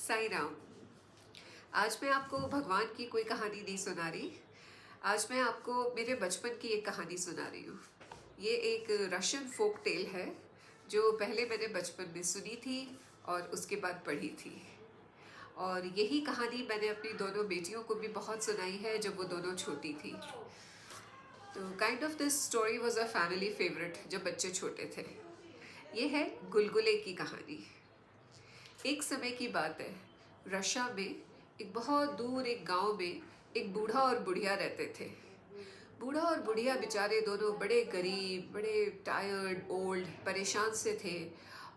साई राम। आज मैं आपको भगवान की कोई कहानी नहीं सुना रही। आज मैं आपको मेरे बचपन की एक कहानी सुना रही हूँ। ये एक रशियन फोक टेल है जो पहले मैंने बचपन में सुनी थी और उसके बाद पढ़ी थी। और यही कहानी मैंने अपनी दोनों बेटियों को भी बहुत सुनाई है जब वो दोनों छोटी थी। तो kind of this story was a family favourite जब बच्चे छोटे थे। ये है गुलगुले की कहानी। एक समय की बात है, रशिया में एक बहुत दूर एक गांव में एक बूढ़ा और बुढ़िया रहते थे। बूढ़ा और बुढ़िया बेचारे दोनों बड़े गरीब, बड़े टायर्ड, ओल्ड, परेशान से थे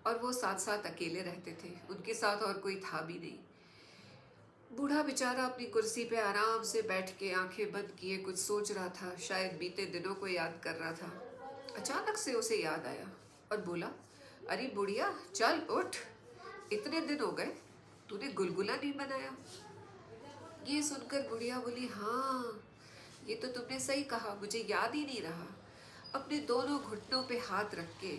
और वो साथ साथ अकेले रहते थे। उनके साथ और कोई था भी नहीं। बूढ़ा बेचारा अपनी कुर्सी पे आराम से बैठ के आंखें बंद किए कुछ सोच रहा था, शायद बीते दिनों को याद कर रहा था। अचानक से उसे याद आया और बोला, अरे बुढ़िया, चल उठ, इतने दिन हो गए तूने गुलगुला नहीं बनाया। ये सुनकर बुढ़िया बोली, हाँ ये तो तुमने सही कहा, मुझे याद ही नहीं रहा। अपने दोनों घुटनों पे हाथ रख के,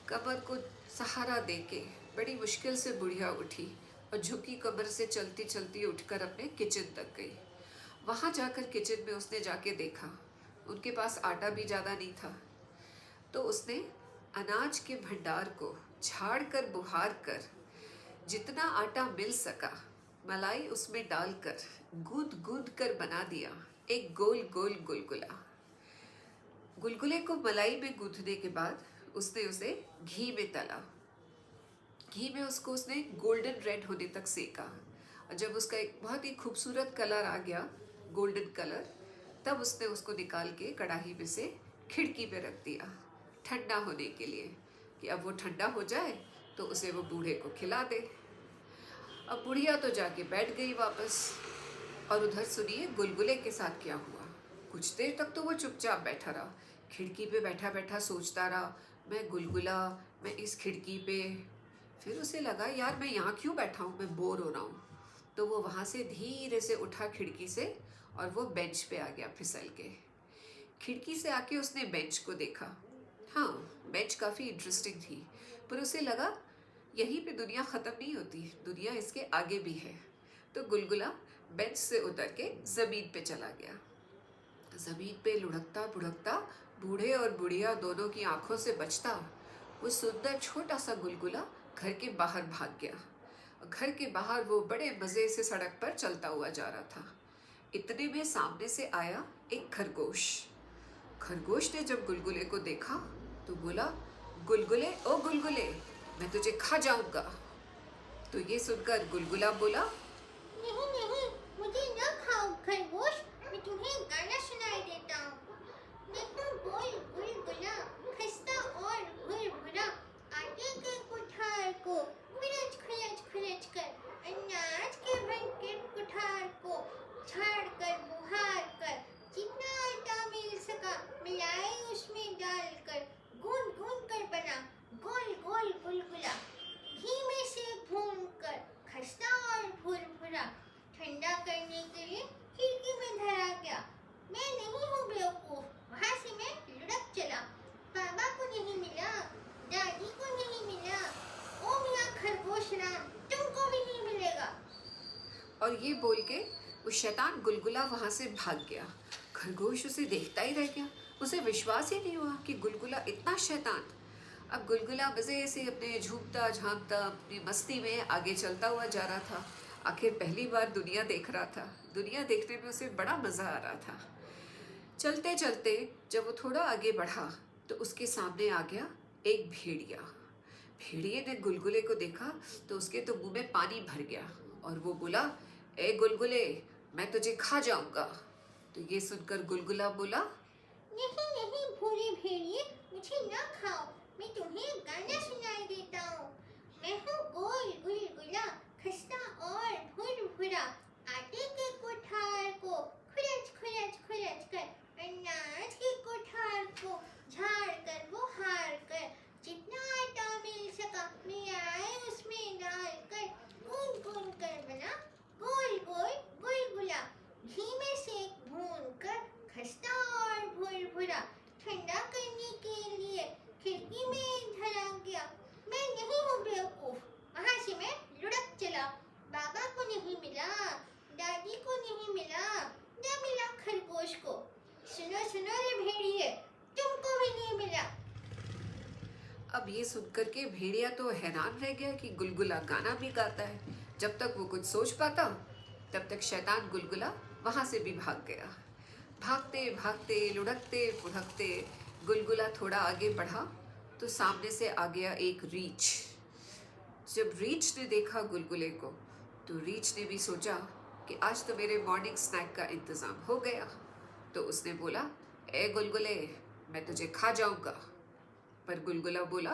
कमर को सहारा देके बड़ी मुश्किल से बुढ़िया उठी और झुकी कमर से चलती चलती उठकर अपने किचन तक गई। वहाँ जाकर किचन में उसने जाके देखा, उनके पास आटा भी ज़्यादा नहीं था। तो उसने अनाज के भंडार को झाड़ कर बुहार कर जितना आटा मिल सका मलाई उसमें डालकर गूंद गूंद कर बना दिया एक गोल गोल गुलगुला। गुलगुले को मलाई में गूंथने के बाद उसने उसे घी में तला। घी में उसको उसने गोल्डन रेड होने तक सेका और जब उसका एक बहुत ही खूबसूरत कलर आ गया, गोल्डन कलर, तब उसने उसको निकाल के कढ़ाई में से खिड़की पे रख दिया ठंडा होने के लिए, कि अब वो ठंडा हो जाए तो उसे वो बूढ़े को खिला दे। अब बुढ़िया तो जाके बैठ गई वापस। और उधर सुनिए गुलगुले के साथ क्या हुआ। कुछ देर तक तो वो चुपचाप बैठा रहा, खिड़की पे बैठा बैठा सोचता रहा, मैं गुलगुला, मैं इस खिड़की पे। फिर उसे लगा, यार मैं यहाँ क्यों बैठा हूँ, मैं बोर हो रहा हूँ। तो वो वहाँ से धीरे से उठा खिड़की से और वो बेंच पे आ गया फिसल के। खिड़की से आके उसने बेंच को देखा। हाँ, बेंच काफ़ी इंटरेस्टिंग थी, पर उसे लगा यहीं पे दुनिया ख़त्म नहीं होती, दुनिया इसके आगे भी है। तो गुलगुला बेंच से उतर के ज़मीन पे चला गया। ज़मीन पे लुढ़कता बुढ़कता बूढ़े और बुढ़िया दोनों की आंखों से बचता वो सुंदर छोटा सा गुलगुला घर के बाहर भाग गया। घर के बाहर वो बड़े मज़े से सड़क पर चलता हुआ जा रहा था। इतने में सामने से आया एक खरगोश। खरगोश ने जब गुलगुले को देखा तो बोला, गुलगुले ओ गुलगुले, मैं तुझे खा जाऊंगा। तो ये सुनकर गुलगुला बोला, नहीं नहीं, मुझे न खाओ खरगोश, मैं तुम्हें गाना सुनाई देता हूँ। देखो बोल गुलगुला, खस्ता और भुरभुरा, आटे के कुठार को खुरच खुरच खुरच कर, अनाज के भंके कुठार को झाड़ कर बुहार कर, जितना आटा मिल सका मिलाई उसमें डालकर, गूंद गूंद कर बना गोल गोल गुलगुला, घी में से भून कर खस्ता और भुरभुरा, ठंडा करने के लिए खिड़की में धरा गया। मैं नहीं हूँ बेवकूफ, वहाँ से मैं लुढ़क चला। बाबा को नहीं मिला, दादी को नहीं मिला, ओ मियाँ खरगोश राम, तुमको भी नहीं मिलेगा। और ये बोल के वो शैतान गुलगुला वहाँ से भाग गया। खरगोश उसे देखता ही रह गया। उसे विश्वास ही नहीं हुआ कि गुलगुला इतना शैतान। अब गुलगुला मज़े से अपने झूमता झांकता अपनी मस्ती में आगे चलता हुआ जा रहा था। आखिर पहली बार दुनिया देख रहा था, दुनिया देखने में उसे बड़ा मज़ा आ रहा था। चलते चलते जब वो थोड़ा आगे बढ़ा तो उसके सामने आ गया एक भेड़िया। भेड़िए ने गुलगुले को देखा तो उसके तो मुंह में पानी भर गया और वो बोला, ए गुलगुले, मैं तुझे खा जाऊंगा। तो ये सुनकर गुलगुला बोला, नहीं नहीं भूरे भेड़िए, मुझे न खाओ, मैं तुम्हें गाना सुनाई देता हूँ। मैं हूँ गोल गुलगुला, खस्ता और भुरभुरा, आटे के कुठार को खुरच खुरच खुरच कर, अनाज के कुठार को झाड़ कर बुहार कर, जितना आटा मिल सका मिलाए उसमें डालकर, गूंद गूंद कर बना गोल गोल गुलगुला, घी में से भून कर खस्ता और भुरभुरा, ठंडा करने के लिए खिड़की में धरा गया। मैं नहीं हूँ बेवकूफ, वहाँ से मैं लुढ़क मिला, दादी को नहीं मिला, न मिला खरगोश को। सुनो सुनो रे भेड़िए, तुमको भी नहीं मिला। अब ये सुनकर के भेड़िया तो हैरान रह गया कि गुलगुला गाना भी गाता है। जब तक वो कुछ सोच पाता तब तक शैतान गुलगुला वहां से भी भाग गया। भागते भागते लुढ़कते पुढ़कते गुलगुला थोड़ा आगे बढ़ा तो सामने से आ गया एक रीछ। जब रीछ ने देखा गुलगुले को तो रीछ ने भी सोचा कि आज तो मेरे मॉर्निंग स्नैक का इंतज़ाम हो गया। तो उसने बोला, ए गुलगुले, मैं तुझे खा जाऊंगा। पर गुलगुला बोला,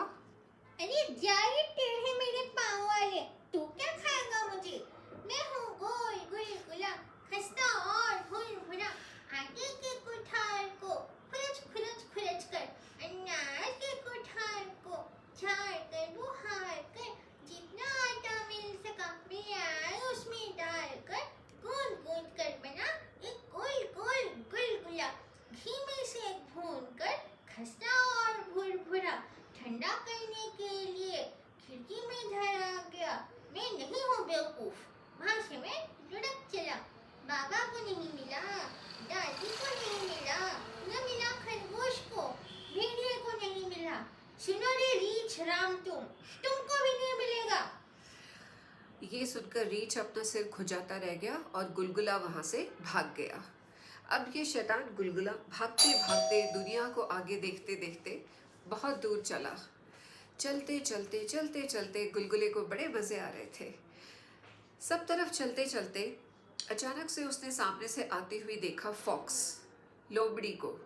अरे जा रे टेढ़े मेरे पाँव वाले, तू क्या खाएगा मुझे? मैं हूँ गोल गुलगुला, खस्ता और भुरभुरा। आगे के कुठार को खुरच खुरच खुरच कर, अनाज के कुठार को झाड़ कर बुहार कर, जितना आटा मिल सका मैं उसमें डाल कर गूंद गूंद कर बना एक गोल गोल गुलगुला। घी में से भून कर खस्ता और भुरभुरा ठंडा करने के लिए खिड़की में धरा गया। मैं नहीं हूँ बेवकूफ, वहाँ से मैं लुढ़क चला। बाबा को नहीं मिला, दादी को नहीं मिला, न मिला खरगोश को, भेड़िए को नहीं मिला। सुनो रे रीछ राम, तुमको भी नहीं मिलेगा। ये सुनकर रीछ अपना सिर खुजाता रह गया और गुलगुला वहां से भाग गया। अब ये शैतान गुलगुला भागते भागते दुनिया को आगे देखते देखते बहुत दूर चला। चलते चलते चलते चलते गुलगुले को बड़े मजे आ रहे थे। सब तरफ चलते चलते अचानक से उसने सामने से आती हुई देखा फॉक्स, लोमड़ी को।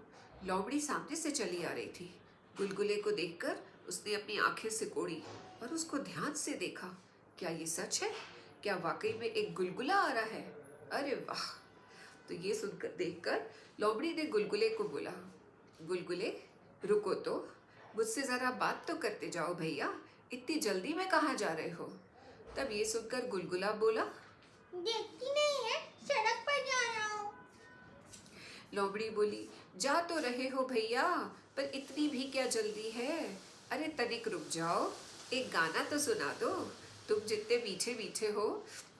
लोमड़ी सामने से चली आ रही थी। गुलगुले को देखकर उसने अपनी आंखें सिकोड़ी और उसको ध्यान से देखा। क्या ये सच है? क्या वाकई में एक गुलगुला आ रहा है? अरे वाह! तो ये सुनकर देखकर लोमड़ी ने गुलगुले को बोला, गुलगुले रुको तो, मुझसे जरा बात तो करते जाओ भैया, इतनी जल्दी में कहाँ जा रहे हो? तब ये सुनकर गुलगुला बोला, देखती नहीं है, सड़क पर जा रहा हूँ। लोमड़ी बोली, जा तो रहे हो भैया, पर इतनी भी क्या जल्दी है? अरे तनिक रुक जाओ, एक गाना तो सुना दो। तुम जितने मीठे मीठे हो,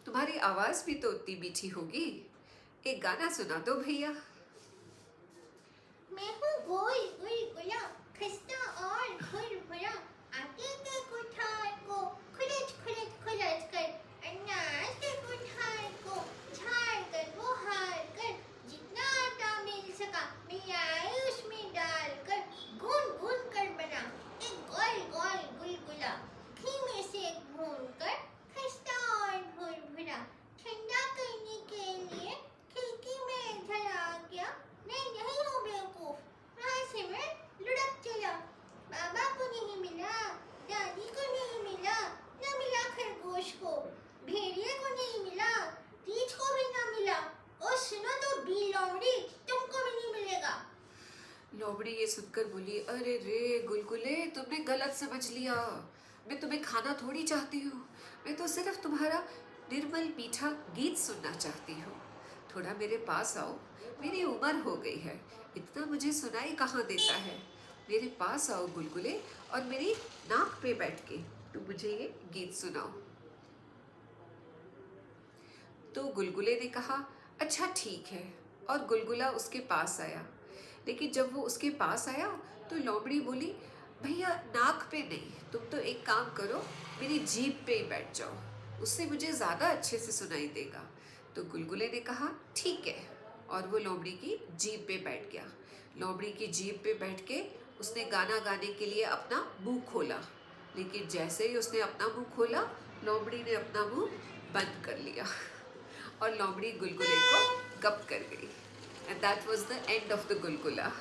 तुम्हारी आवाज भी तो उतनी मीठी होगी। एक गाना सुना दो भैया। मैं हूँ गोल गुलगुला, खस्ता और भुरभुरा। आगे के कुठार को खुरच खुरच खुरच कर, अनाज के कुठार को झाड़ कर बुहार कर, जितना आटा मिल सका मैं उसमें डाल कर गूंद गूंद कर बना एक गोल गोल गुलगुला। घी में से भून कर खस्ता और भुरभुरा ठंडा करने के लिए खिड़की में धरा गया। मैं नहीं हूँ बेवकूफ, वहाँ से मैं लुढ़क चला। बाबा को नहीं मिला, दादी को नहीं मिला, न मिला खरगोश को, भेड़िए को नहीं मिला, रीछ को भी न मिला। और सुनो तो बी लोमड़ी, तुमको भी नहीं मिलेगा। लोमड़ी ये सुनकर बोली, अरे रे गुलगुले, तुमने गलत समझ लिया। मैं तुम्हें खाना थोड़ी चाहती हूँ, मैं तो सिर्फ तुम्हारा निर्मल मीठा गीत सुनना चाहती हूँ। थोड़ा मेरे पास आओ, मेरी उम्र हो गई है, इतना मुझे सुनाई कहाँ देता है। मेरे पास आओ गुलगुले और मेरी नाक पे बैठ के तुम मुझे ये गीत सुनाओ। तो गुलगुले ने कहा, अच्छा ठीक है, और गुलगुला उसके पास आया। लेकिन जब वो उसके पास आया तो लोमड़ी बोली, भैया नाक पे नहीं, तुम तो एक काम करो, मेरी जीभ पे ही बैठ जाओ, उससे मुझे ज़्यादा अच्छे से सुनाई देगा। तो गुलगुले ने कहा, ठीक है, और वो लोमड़ी की जीभ पे बैठ गया। लोमड़ी की जीभ पे बैठ के उसने गाना गाने के लिए अपना मुंह खोला, लेकिन जैसे ही उसने अपना मुंह खोला, लोमड़ी ने अपना मुंह बंद कर लिया और लोमड़ी गुलगुले को गप कर गई। And that was the end of the गुलगुला।